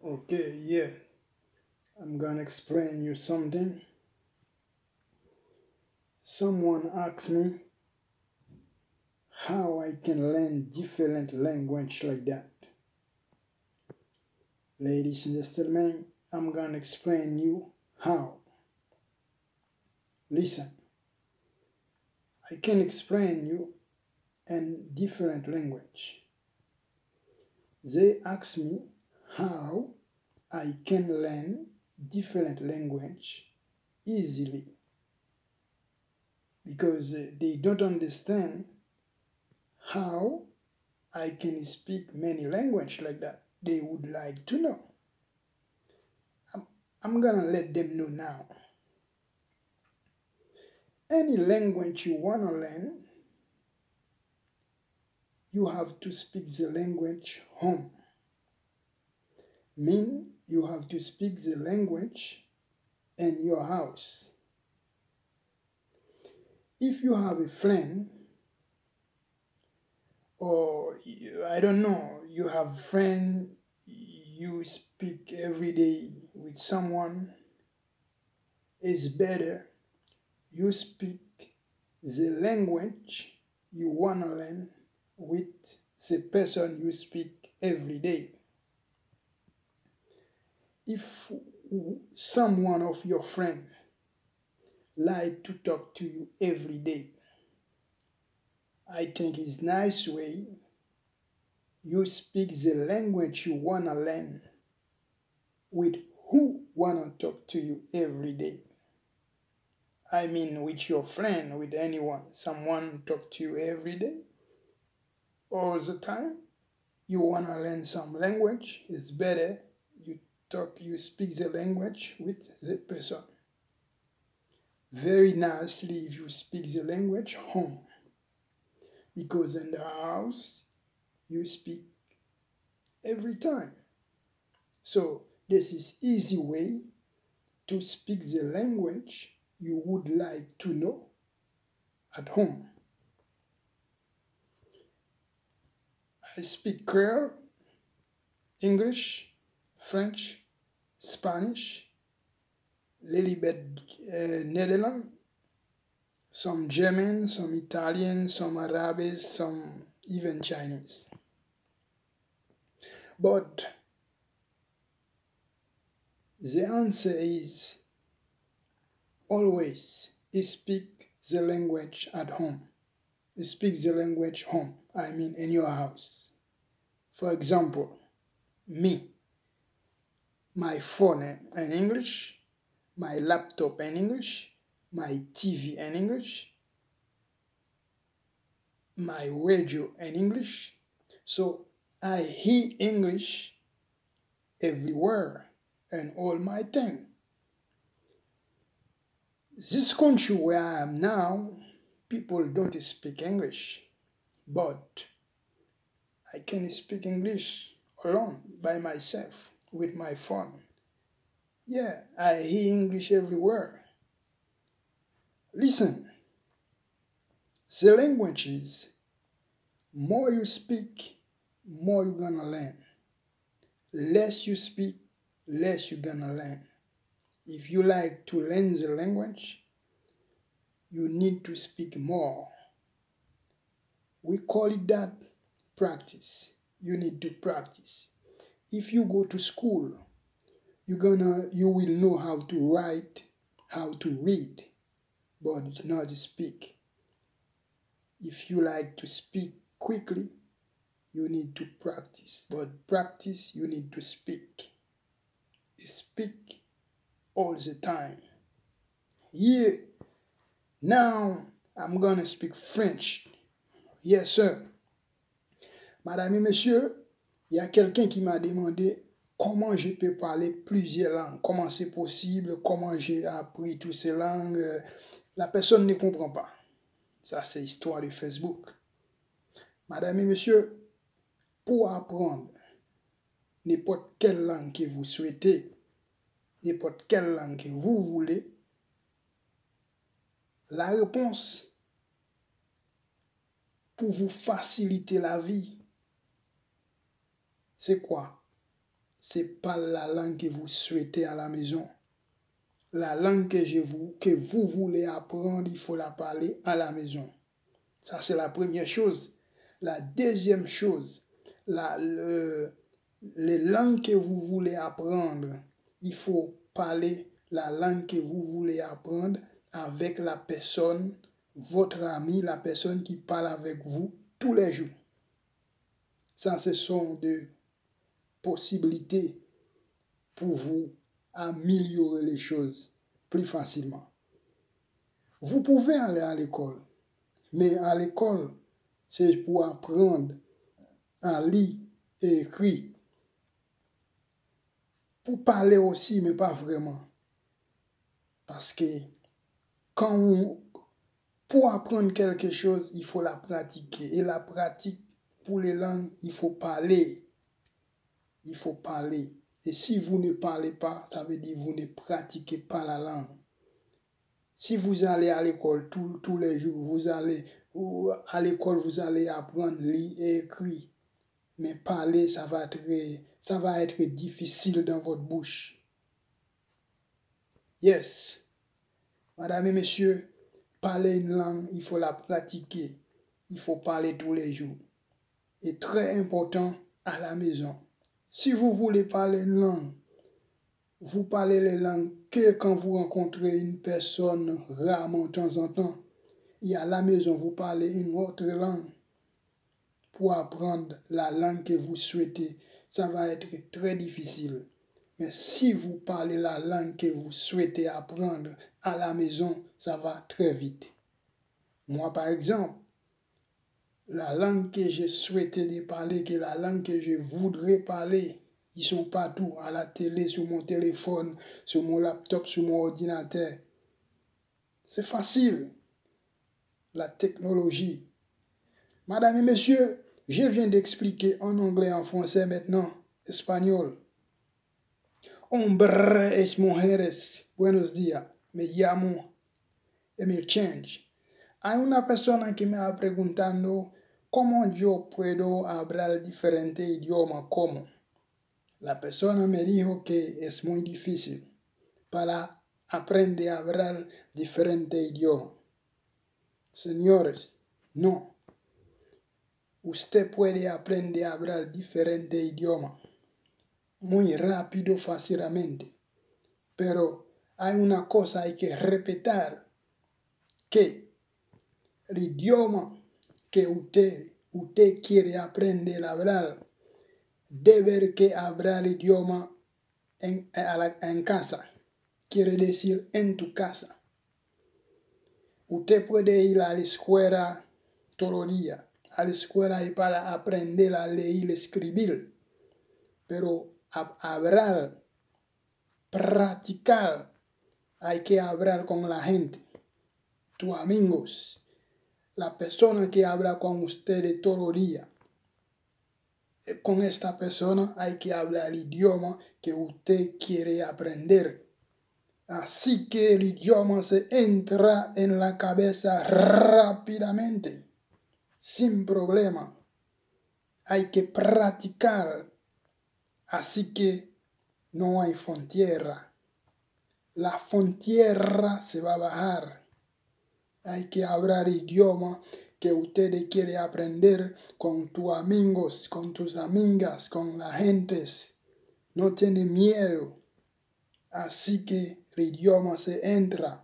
Okay, yeah, I'm gonna explain you something. Someone asked me how I can learn different language like that. Ladies and gentlemen, I'm gonna explain you how. Listen, I can explain you in different language. They asked me how I can learn different language easily because they don't understand how I can speak many languages like that. They would like to know. I'm gonna let them know now. Any language you wanna learn, you have to speak the language home. Mean you have to speak the language in your house. If you have a friend, or I don't know, you have a friend you speak every day with someone, it's better you speak the language you want to learn with the person you speak every day. If someone of your friend like to talk to you every day, I think it's nice way you speak the language you want to learn with who want to talk to you every day. I mean with your friend, with anyone, someone talk to you every day, all the time. You want to learn some language, it's better you speak the language with the person. Very nicely if you speak the language home, because in the house you speak every time. So this is easy way to speak the language you would like to know at home. I speak Creole, English, French, Spanish, little bit Netherlands, some German, some Italian, some Arabic, some even Chinese. But the answer is always speak the language at home. Speak the language home, I mean in your house. For example, me, my phone in English, my laptop in English, my TV in English, my radio in English. So I hear English everywhere and all my thing. This country where I am now, people don't speak English, but I can speak English alone by myself with my phone. Yeah, I hear English everywhere. Listen, the languages, more you speak, more you're gonna learn. Less you speak, less you're gonna learn. If you like to learn the language, you need to speak more. We call it that practice. You need to practice. If you go to school, you will know how to write, how to read, but not speak. If you like to speak quickly, you need to practice. But practice, you need to speak. Speak all the time. Yeah. Now, I'm gonna speak French. Yes, sir. Madame et messieurs, il y a quelqu'un qui m'a demandé comment je peux parler plusieurs langues, comment c'est possible, comment j'ai appris toutes ces langues. La personne ne comprend pas. Ça, c'est l'histoire de Facebook. Madame et messieurs, pour apprendre n'importe quelle langue que vous souhaitez, n'importe quelle langue que vous voulez, la réponse pour vous faciliter la vie, c'est quoi? c'est pas la langue que vous souhaitez à la maison. La langue que vous voulez apprendre, il faut la parler à la maison. Ça, c'est la première chose. La deuxième chose, les langues que vous voulez apprendre, il faut parler la langue que vous voulez apprendre avec la personne, votre ami, la personne qui parle avec vous tous les jours. Ça, ce sont des possibilités pour vous améliorer les choses plus facilement. Vous pouvez aller à l'école, mais à l'école, c'est pour apprendre à lire et écrire. Pour parler aussi, mais pas vraiment. Parce que pour apprendre quelque chose, il faut la pratiquer. Et la pratique, pour les langues, il faut parler. Il faut parler. Et si vous ne parlez pas, ça veut dire que vous ne pratiquez pas la langue. Si vous allez à l'école tous les jours, à l'école, vous allez apprendre à lire et écrire. Mais parler, ça va être difficile dans votre bouche. Yes. Madame et messieurs, parler une langue, il faut la pratiquer. Il faut parler tous les jours. Et très important, à la maison. Si vous voulez parler une langue, vous parlez les langues que quand vous rencontrez une personne rarement de temps en temps. Et à la maison, vous parlez une autre langue. Pour apprendre la langue que vous souhaitez, ça va être très difficile. Mais si vous parlez la langue que vous souhaitez apprendre à la maison, ça va très vite. Moi, par exemple, la langue que j'ai souhaité parler, que la langue que je voudrais parler, ils sont partout, à la télé, sur mon téléphone, sur mon laptop, sur mon ordinateur. C'est facile, la technologie. Madame et messieurs, je viens d'expliquer en anglais, en français maintenant, espagnol. Hombres, mujeres, buenos días, me llamo Emil Change. Hay una persona que me ha preguntado cómo yo puedo hablar diferente idioma, cómo. La persona me dijo que es muy difícil para aprender a hablar diferente idioma. Señores, no. Usted puede aprender a hablar diferente idioma muy rápido, fácilmente. Pero hay una cosa hay que repetir, que el idioma que usted quiere aprender a hablar, debe que hablar el idioma en casa. Quiere decir en tu casa. Usted puede ir a la escuela todo el día. A la escuela y para aprender a leer y escribir. Pero hablar, practicar, hay que hablar con la gente. Tus amigos, la persona que habla con ustedes todo el día. Con esta persona hay que hablar el idioma que usted quiere aprender. Así que el idioma se entra en la cabeza rápidamente, sin problema. Hay que practicar. Así que no hay frontera. La frontera se va a bajar. Hay que hablar el idioma que usted quiere aprender con tus amigos, con tus amigas, con la gente. No tiene miedo. Así que el idioma se entra.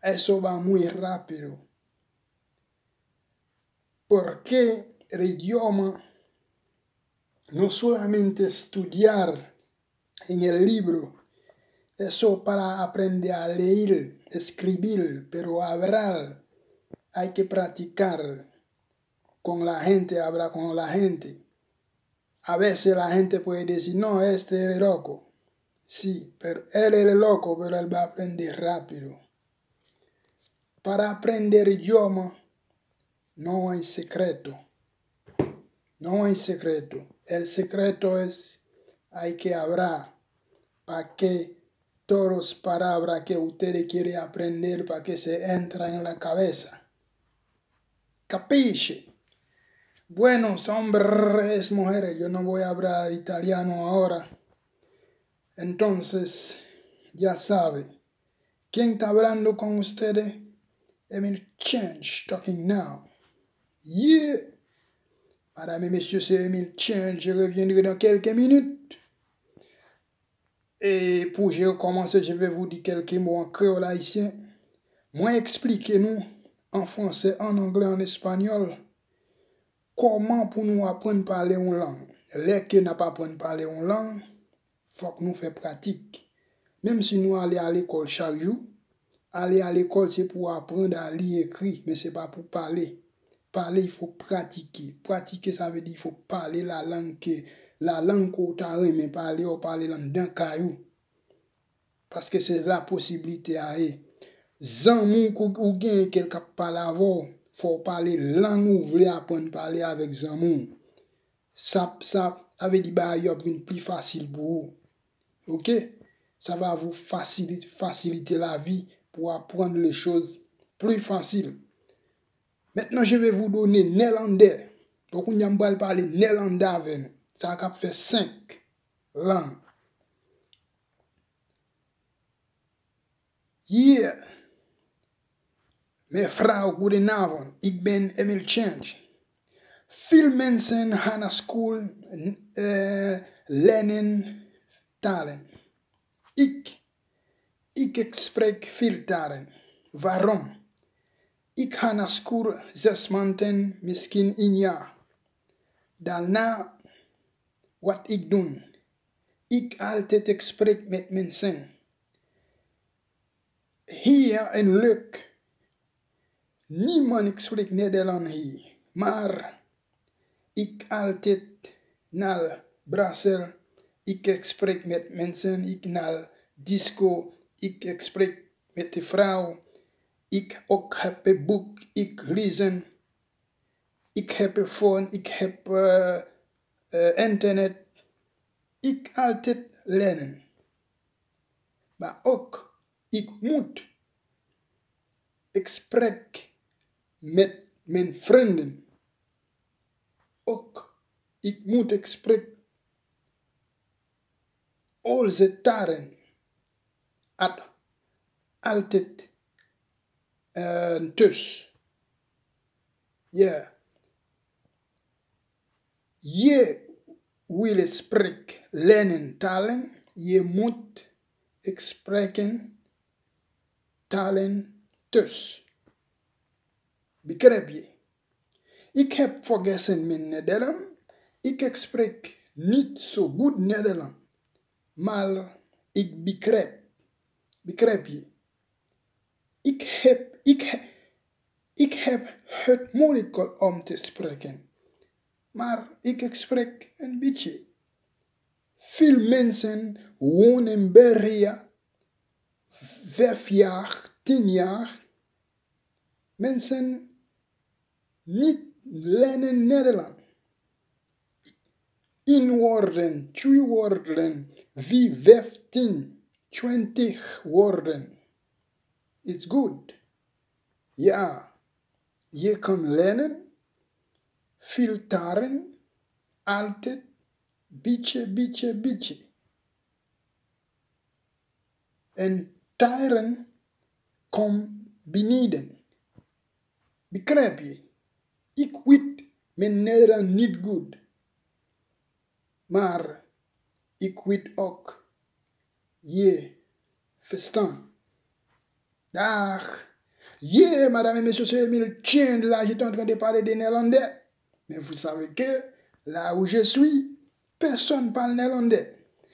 Eso va muy rápido. Porque el idioma no solamente estudiar en el libro, eso para aprender a leer, escribir, pero hablar hay que practicar con la gente, hablar con la gente. A veces la gente puede decir, no, este es loco. Sí, pero él es loco, pero él va a aprender rápido. Para aprender idioma no hay secreto. No hay secreto. El secreto es, hay que hablar para que todas las palabras que usted quiere aprender, para que se entren en la cabeza. Capisce? Bueno, hombres, mujeres, yo no voy a hablar italiano ahora. Entonces, ya sabe, ¿quién está hablando con ustedes? Emil Change, talking now. Yeah! Madame et messieurs, c'est Emil Change, je reviendrai dans quelques minutes. Et pour commencer, je vais vous dire quelques mots en créole haïtien. Moi, expliquez-nous en français, en anglais, en espagnol, comment pour nous apprendre à parler une langue. Les qui n'a pas appris à parler une langue, il faut que nous fassions pratique. Même si nous allons à l'école chaque jour, aller à l'école, c'est pour apprendre à lire et écrire, mais ce n'est pas pour parler. Parler, il faut pratiquer. Pratiquer, ça veut dire qu'il faut parler la langue qu'on t'a aimé parler ou parler dans caillou. Parce que c'est la possibilité à eux. Zanmou ou gen quelque parle avant, faut parler langue ou voulez apprendre à parler avec zanmou. Ça veut dire bah y a plus facile pour vous. OK? Ça va vous faciliter la vie pour apprendre les choses plus faciles. Maintenant, je vais vous donner néerlandais. Donc, on va parler néerlandais avec nous. Ça va faire 5 langues. Yeah! Mevrouw, goedenavond. Ik ben Emil Change. Veel mensen gaan naar school leren talen. Ik spreek veel talen. Waarom? Ik ga naar school 6 maanden, misschien 1 jaar. Daarna, wat ik doe? Ik altijd spreek met mensen. Hier in Leuk. Niemand spreekt Nederlands hier. Maar ik altijd naar Brussel. Ik spreek met mensen. Ik naar disco. Ik spreek met de vrouw. Ik ook heb een boek. Ik lezen. Ik heb een phone. Ik heb internet. Ik altijd leren. Maar ook, ik moet. Ik spreek met mijn vrienden. Ook, ik moet spreken onze talen. Altijd thuis. Ja. Je wil spreken, leren talen. Je moet spreken talen thuis. Begrijp je? Ik heb vergeten mijn Nederlands. Ik spreek niet zo goed Nederlands. Maar ik begrijp. Begrijp je? Ik heb het moeilijk om te spreken. Maar ik spreek een beetje. Veel mensen wonen in België 5 jaar, 10 jaar. Mensen niet leren Nederlands. 1 woorden, 2 woorden, 4, 15, 20 woorden. It's good. Ja, je kan leren, veel talen, altijd, beetje. En talen komen beneden. Begrijp je? Ik weet mijn Nederlands niet goed. Maar ik weet ook, je verstaan. Dag. Yeah, madame et monsieur, c'est Emil Change. Là, j'étais en train de parler des néerlandais. Mais vous savez que là où je suis, personne ne parle néerlandais.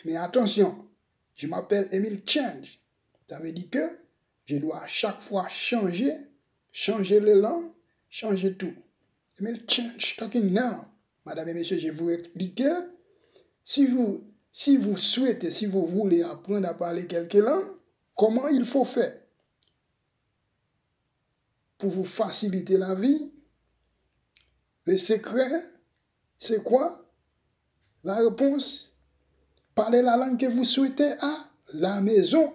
Mais attention, je m'appelle Emil Change. Ça veut dire que je dois à chaque fois changer les langues, changer tout. Emil Change talking now. Madame et messieurs, je vais vous expliquer. Si vous souhaitez, si vous voulez apprendre à parler quelques langues, comment il faut faire pour vous faciliter la vie? Le secret, c'est quoi? La réponse, parlez la langue que vous souhaitez à la maison.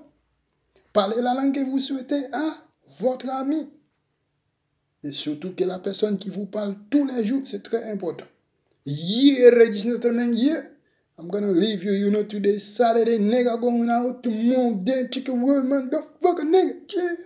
Parlez la langue que vous souhaitez à votre ami. Et surtout que la personne qui vous parle tous les jours, c'est très important. Yeah, ladies and gentlemen, yeah. I'm gonna leave you, today, Saturday, nigga, going out tomorrow, then chicken word, man, the fucking nigga, yeah.